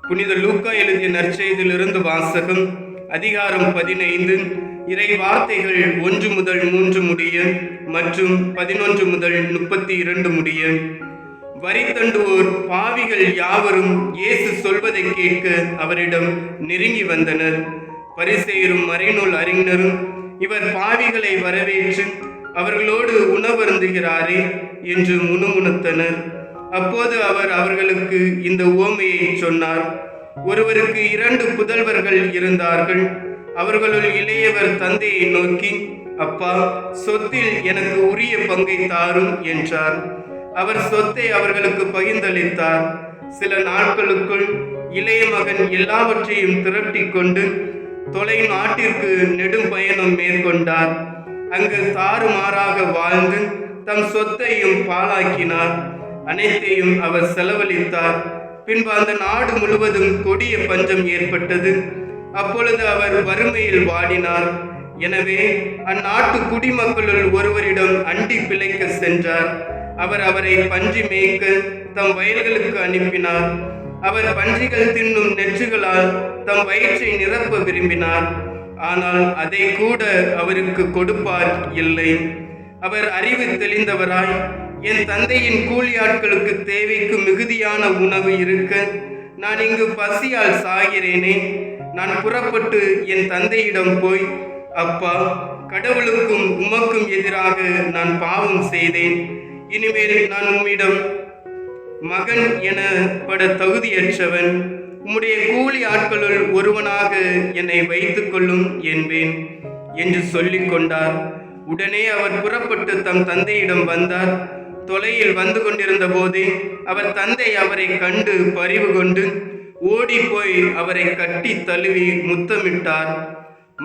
புனித லூக்கா எழுதிய நற்செய்தியிலிருந்து வாசகம். அதிகாரம் 15. இறை வார்த்தைகள் 1 முதல் 3 முடிய மற்றும் 11 முதல் 32 முடிய. வரி தண்டுவோர் பாவிகள் யாவரும் இயேசு சொல்வதை கேட்க அவரிடம் நெருங்கி வந்தனர். பரிசேயரும் மறைநூல் அறிஞரும் இவர் பாவிகளை வரவேற்று அவர்களோடு உணவருந்துகிறாரே என்று முணுமுணுத்தனர். அப்போது அவர் அவர்களுக்கு இந்த உவமையை சொன்னார். ஒருவருக்கு 2 புதல்வர்கள் இருந்தார்கள். அவர்களுள் இளையவர் தந்தையை நோக்கி, அப்பா, சொத்தில் எனக்கு உரிய பங்கை தாரும் என்றார். அவர் சொத்தை அவர்களுக்கு பகிர்ந்தளித்தார். சில நாட்களுக்குள் இளைய மகன் எல்லாவற்றையும் திரட்டி கொண்டு தொலை நாட்டிற்கு நெடும் பயணம் மேற்கொண்டார். அங்கு தாறுமாறாக வாழ்ந்து தம் சொத்தையும் பாழாக்கினார். அனைத்தையும் அவர் செலவழித்தார். பின்பு அந்த நாடு முழுவதும் கொடிய பஞ்சம் ஏற்பட்டது. அப்பொழுது அவர் வறுமையில் வாடினார். எனவே அந்நாட்டு குடிமக்களுள் ஒருவரிடம் அண்டி பிழைக்க சென்றார். அவர் அவரை பன்றி மேய்க்க தம் வயல்களுக்கு அனுப்பினார். அவர் பன்றிகள் தின்னும் நெற்றுகளால் தம் வயிற்றை நிரப்ப விரும்பினார். ஆனால் அதை கூட அவருக்கு கொடுப்பார் இல்லை. அவர் அறிவு தெளிந்தவராய், என் தந்தையின் கூலியாட்களுக்கு தேவைக்கு மிகுதியான உணவு இருக்க நான் இங்கு பசியால் சாகிறேனே. நான் புறப்பட்டு என் தந்தையிடம் போய், அப்பா, கடவுளுக்கும் உமக்கும் எதிராக நான் பாவம் செய்தேன். இனிமேல் நான் உம்மிடம் மகன் எனப்பட தகுதியற்றவன். உம்முடைய கூலி ஆட்களுள் ஒருவனாக என்னை வைத்துக் கொள்ளும் என்பேன் என்று சொல்லிக் கொண்டார். உடனே அவர் புறப்பட்டு தம் தந்தையிடம் வந்தார். தொலையில் வந்து கொண்டிருந்த போதே அவர் தந்தை அவரை கண்டு பரிவு கொண்டு ஓடி போய் அவரை கட்டி தழுவி முத்தமிட்டார்.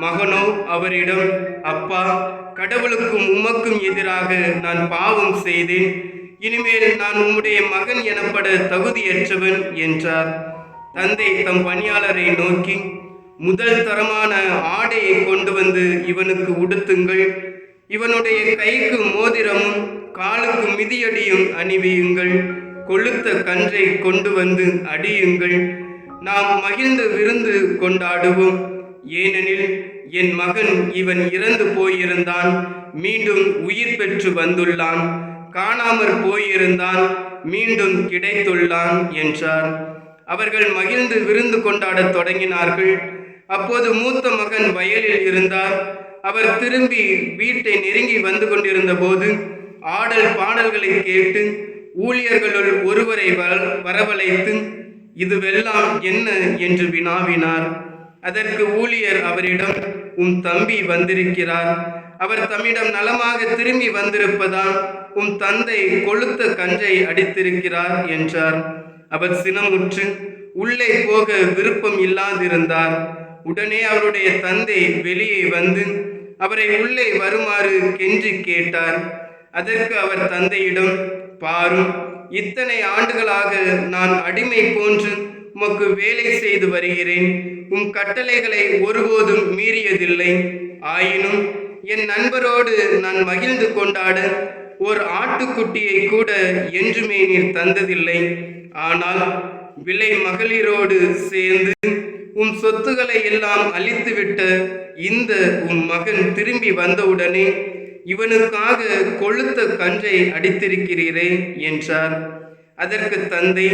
மகனோ அவரிடம், அப்பா, கடவுளுக்கும் உமக்கும் எதிராக நான் பாவம் செய்தேன். இனிமேல் நான் உம்முடைய மகன் எனப்பட தகுதியற்றவன் என்றார். தந்தை தம் பணியாளரை நோக்கி, முதல் தரமான ஆடையை கொண்டு வந்து இவனுக்கு உடுத்துங்கள். இவனுடைய கைக்கு மோதிரமும் காலுக்கு மிதியடியும் அணிவியுங்கள். கொழுத்த கன்றை கொண்டு வந்து அடியுங்கள். நாம் மகிழ்ந்து விருந்து கொண்டாடுவோம். ஏனெனில் என் மகன் இவன் இறந்து போயிருந்தான், மீண்டும் உயிர் பெற்று வந்துள்ளான். காணாமற் போயிருந்தான், மீண்டும் கிடைத்துள்ளான் என்றார். அவர்கள் மகிழ்ந்து விருந்து கொண்டாடத் தொடங்கினார்கள். அப்போது மூத்த மகன் வயலில் இருந்தார். அவர் திரும்பி வீட்டை நெருங்கி வந்து கொண்டிருந்த போது ஆடல் பாடல்களை கேட்டு ஊழியர்களுள் ஒருவரை வரவழைத்து, இதுவெல்லாம் என்ன என்று வினாவினார். அதற்கு ஊழியர் அவரிடம், உம் தம்பி வந்திருக்கிறார். அவர் தம்மிடம் நலமாக திரும்பி வந்திருப்பதால் உம் தந்தை கொழுத்த கன்றை அடித்திருக்கிறார் என்றார். அவர் சினமுற்று உள்ளே போக விருப்பம் இல்லாதிருந்தார். உடனே அவருடைய தந்தை வெளியே வந்து அவரை உள்ளே வருமாறு கெஞ்சி கேட்டார். அதற்கு அவர் தந்தையிடம், பாரும், இத்தனை ஆண்டுகளாக நான் அடிமை போன்று உமக்கு வேலை செய்து வருகிறேன். உம் கட்டளைகளை ஒருபோதும் மீறியதில்லை. ஆயினும் என் நண்பரோடு நான் மகிழ்ந்து கொண்டாட ஓர் ஆட்டுக்குட்டியை கூட என்றுமே நீர் தந்ததில்லை. ஆனால் விலை மகளிரோடு சேர்ந்து உம் சொத்துக்களை எல்லாம் அழித்துவிட்ட இந்த உம் மகன் திரும்பி வந்தவுடனே இவனுக்காக கொழுத்த கன்றை அடித்திருக்கிறீரே என்றார். அதற்கு தந்தை,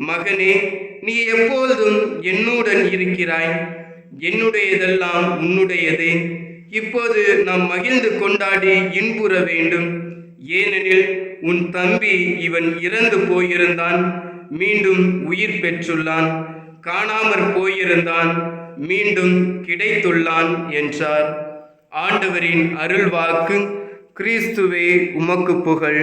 மகனே, நீ எப்பொழுதும் என்னுடன் இருக்கிறாய். என்னுடையதெல்லாம் உன்னுடையதே. இப்போது நாம் மகிழ்ந்து கொண்டாடி இன்புற வேண்டும். ஏனெனில் உன் தம்பி இவன் இறந்து போயிருந்தான், மீண்டும் உயிர் பெற்றுள்ளான். காணாமற் போயிருந்தான், மீண்டும் கிடைத்துள்ளான் என்றார். ஆண்டவரின் அருள்வாக்கு. கிறிஸ்துவே, உமக்கு புகழ்.